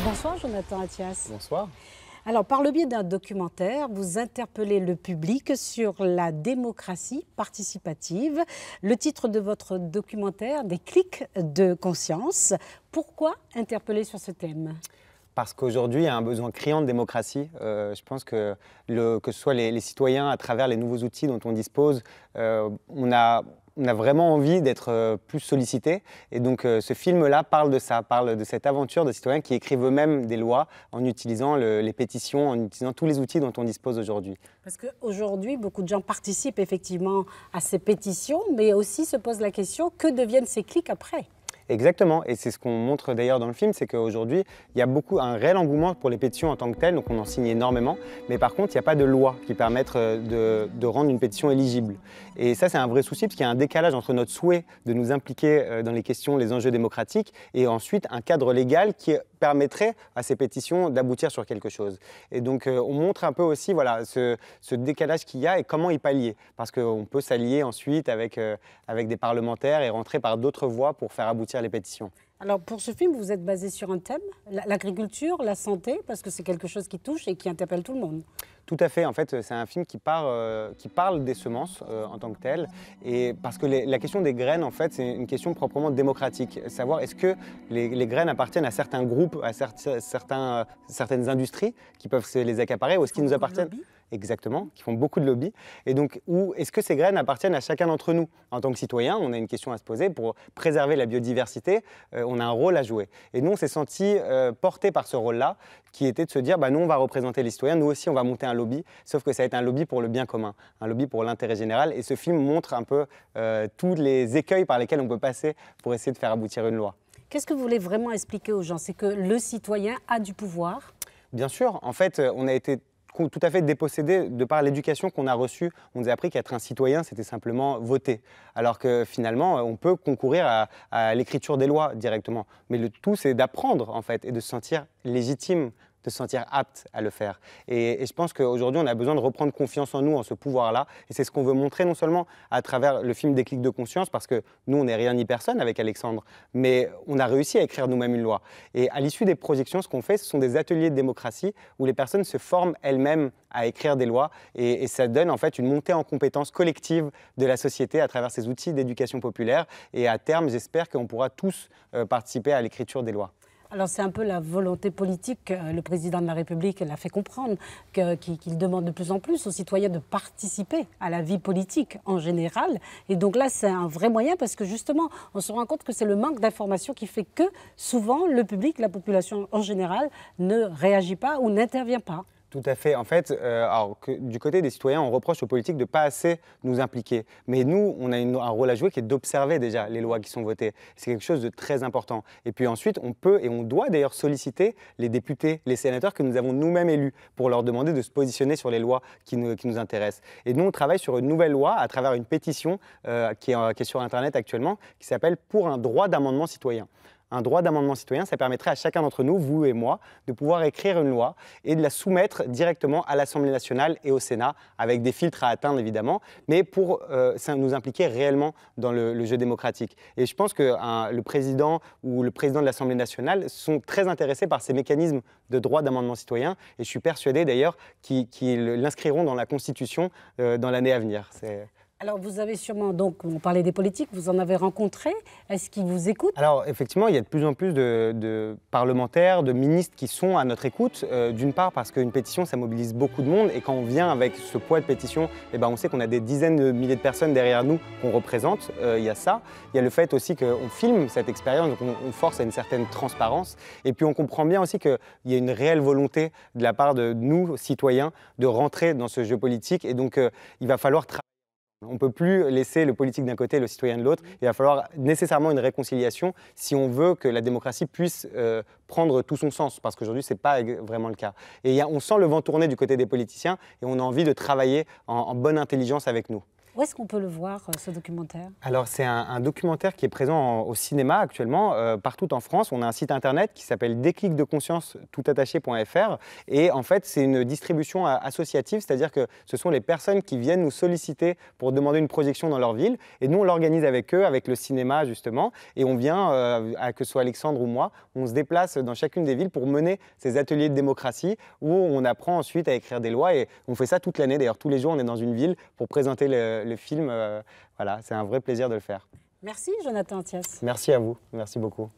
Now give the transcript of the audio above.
Bonsoir Jonathan Attias. Bonsoir. Alors, par le biais d'un documentaire, vous interpellez le public sur la démocratie participative. Le titre de votre documentaire, Des clics de conscience. Pourquoi interpeller sur ce thème ? Parce qu'aujourd'hui, il y a un besoin criant de démocratie. Je pense que ce soit les citoyens, à travers les nouveaux outils dont on dispose, on a vraiment envie d'être plus sollicités. Et donc, ce film-là parle de ça, parle de cette aventure de citoyens qui écrivent eux-mêmes des lois en utilisant les pétitions, en utilisant tous les outils dont on dispose aujourd'hui. Parce qu'aujourd'hui, beaucoup de gens participent effectivement à ces pétitions, mais aussi se posent la question, que deviennent ces clics après ? Exactement, et c'est ce qu'on montre d'ailleurs dans le film, c'est qu'aujourd'hui, il y a un réel engouement pour les pétitions en tant que telles, donc on en signe énormément, mais par contre, il n'y a pas de loi qui permette de rendre une pétition éligible. Et ça, c'est un vrai souci, parce qu'il y a un décalage entre notre souhait de nous impliquer dans les questions, les enjeux démocratiques, et ensuite un cadre légal qui permettrait à ces pétitions d'aboutir sur quelque chose. Et donc, on montre un peu aussi voilà, ce décalage qu'il y a et comment y pallier, parce qu'on peut s'allier ensuite avec des parlementaires et rentrer par d'autres voies pour faire aboutir les pétitions. Alors pour ce film, vous êtes basé sur un thème, l'agriculture, la santé, parce que c'est quelque chose qui touche et qui interpelle tout le monde. Tout à fait, en fait, c'est un film qui parle des semences en tant que tel, et parce que la question des graines, en fait, c'est une question proprement démocratique. Savoir est-ce que les graines appartiennent à certains groupes, à certaines industries qui peuvent se les accaparer, ou est-ce qu'ils nous appartiennent ? Exactement, qui font beaucoup de lobby. Et donc, ou est-ce que ces graines appartiennent à chacun d'entre nous ? En tant que citoyen, on a une question à se poser. Pour préserver la biodiversité, on a un rôle à jouer. Et nous, on s'est sentis portés par ce rôle-là, qui était de se dire, nous, on va représenter les citoyens, nous aussi, on va monter un lobby, sauf que ça va être un lobby pour le bien commun, un lobby pour l'intérêt général. Et ce film montre un peu tous les écueils par lesquels on peut passer pour essayer de faire aboutir une loi. Qu'est-ce que vous voulez vraiment expliquer aux gens ? C'est que le citoyen a du pouvoir ? Bien sûr, en fait, on a été tout à fait dépossédé de par l'éducation qu'on a reçue. On nous a appris qu'être un citoyen, c'était simplement voter. Alors que finalement, on peut concourir à l'écriture des lois directement. Mais le tout, c'est d'apprendre, en fait, et de se sentir légitime, de se sentir apte à le faire. Et je pense qu'aujourd'hui, on a besoin de reprendre confiance en nous, en ce pouvoir-là. Et c'est ce qu'on veut montrer non seulement à travers le film Des clics de conscience, parce que nous, on n'est rien ni personne avec Alexandre, mais on a réussi à écrire nous-mêmes une loi. Et à l'issue des projections, ce qu'on fait, ce sont des ateliers de démocratie où les personnes se forment elles-mêmes à écrire des lois. Et ça donne en fait une montée en compétences collective de la société à travers ces outils d'éducation populaire. Et à terme, j'espère qu'on pourra tous participer à l'écriture des lois. Alors c'est un peu la volonté politique, le président de la République l'a fait comprendre, qu'il demande de plus en plus aux citoyens de participer à la vie politique en général. Et donc là, c'est un vrai moyen parce que justement, on se rend compte que c'est le manque d'information qui fait que souvent le public, la population en général, ne réagit pas ou n'intervient pas. Tout à fait. En fait, du côté des citoyens, on reproche aux politiques de ne pas assez nous impliquer. Mais nous, on a un rôle à jouer qui est d'observer déjà les lois qui sont votées. C'est quelque chose de très important. Et puis ensuite, on peut et on doit d'ailleurs solliciter les députés, les sénateurs que nous avons nous-mêmes élus pour leur demander de se positionner sur les lois qui nous intéressent. Et nous, on travaille sur une nouvelle loi à travers une pétition qui est sur Internet actuellement, qui s'appelle « Pour un droit d'amendement citoyen ». Un droit d'amendement citoyen, ça permettrait à chacun d'entre nous, vous et moi, de pouvoir écrire une loi et de la soumettre directement à l'Assemblée nationale et au Sénat, avec des filtres à atteindre évidemment, mais pour nous impliquer réellement dans le jeu démocratique. Et je pense que le président ou le président de l'Assemblée nationale sont très intéressés par ces mécanismes de droit d'amendement citoyen, et je suis persuadé d'ailleurs qu'ils l'inscriront dans la Constitution dans l'année à venir. Alors vous avez sûrement, donc on parlait des politiques, vous en avez rencontré, est-ce qu'ils vous écoutent ? Alors effectivement, il y a de plus en plus de parlementaires, de ministres qui sont à notre écoute, d'une part parce qu'une pétition, ça mobilise beaucoup de monde, et quand on vient avec ce poids de pétition, on sait qu'on a des dizaines de milliers de personnes derrière nous qu'on représente, il y a ça. Il y a le fait aussi qu'on filme cette expérience, donc on force à une certaine transparence, et puis on comprend bien aussi qu'il y a une réelle volonté de la part de nous, citoyens, de rentrer dans ce jeu politique, et donc il va falloir travailler. On ne peut plus laisser le politique d'un côté et le citoyen de l'autre. Il va falloir nécessairement une réconciliation si on veut que la démocratie puisse prendre tout son sens, parce qu'aujourd'hui, ce n'est pas vraiment le cas. Et on sent le vent tourner du côté des politiciens et on a envie de travailler en bonne intelligence avec nous. Où est-ce qu'on peut le voir, ce documentaire? Alors, c'est un documentaire qui est présent au cinéma actuellement, partout en France. On a un site internet qui s'appelle déclicdeconscience.fr. Et en fait, c'est une distribution associative, c'est-à-dire que ce sont les personnes qui viennent nous solliciter pour demander une projection dans leur ville. Et nous, on l'organise avec eux, avec le cinéma, justement. Et on vient, que ce soit Alexandre ou moi, on se déplace dans chacune des villes pour mener ces ateliers de démocratie où on apprend ensuite à écrire des lois. Et on fait ça toute l'année. D'ailleurs, tous les jours, on est dans une ville pour présenter le film. Voilà, c'est un vrai plaisir de le faire. Merci Jonathan Thiès. Merci à vous, merci beaucoup.